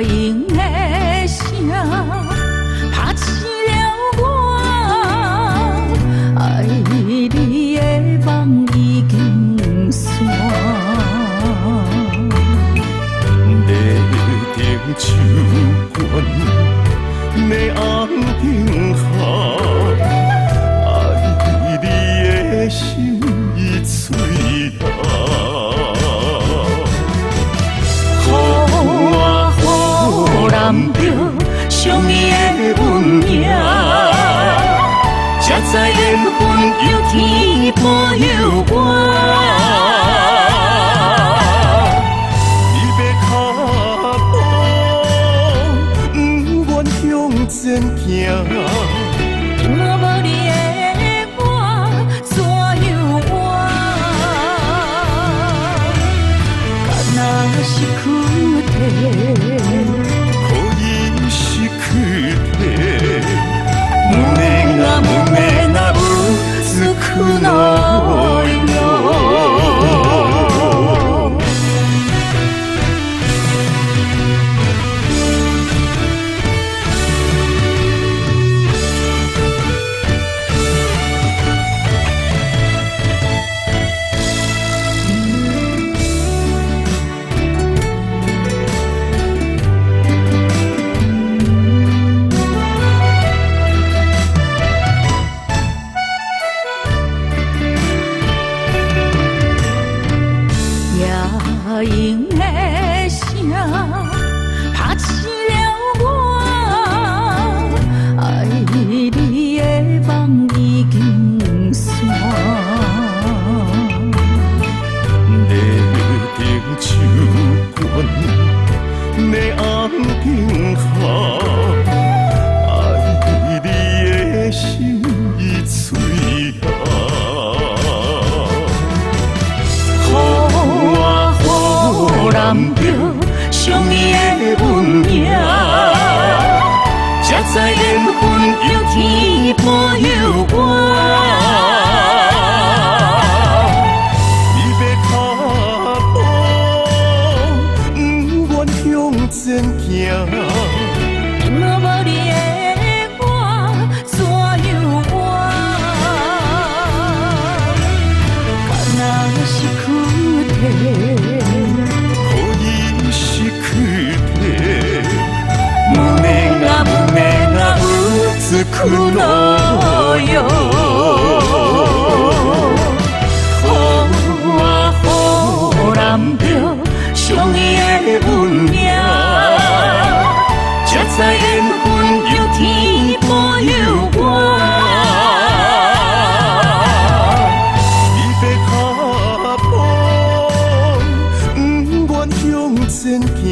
鹰的声拍醒了我，爱你的梦已经散。犁顶手管，你红顶下，爱你的心已碎下。难着相依的运命，才知缘分有天保佑我。你要脚步，不愿向前行。若无你的我，怎样活？敢若是躯体。胸がうつくのよ。鹰的声拍醒了我，爱你的梦已经散。犁顶手管，你红顶下，爱你的心已碎下。难着相依的运命，才知缘分有天保佑我。你要脚步，不愿向前行。若无你的我，怎样活？敢若是躯体。胸がうつくのよ。難着相依的運命，才知緣分有天保佑我。你要腳步，不願向前行。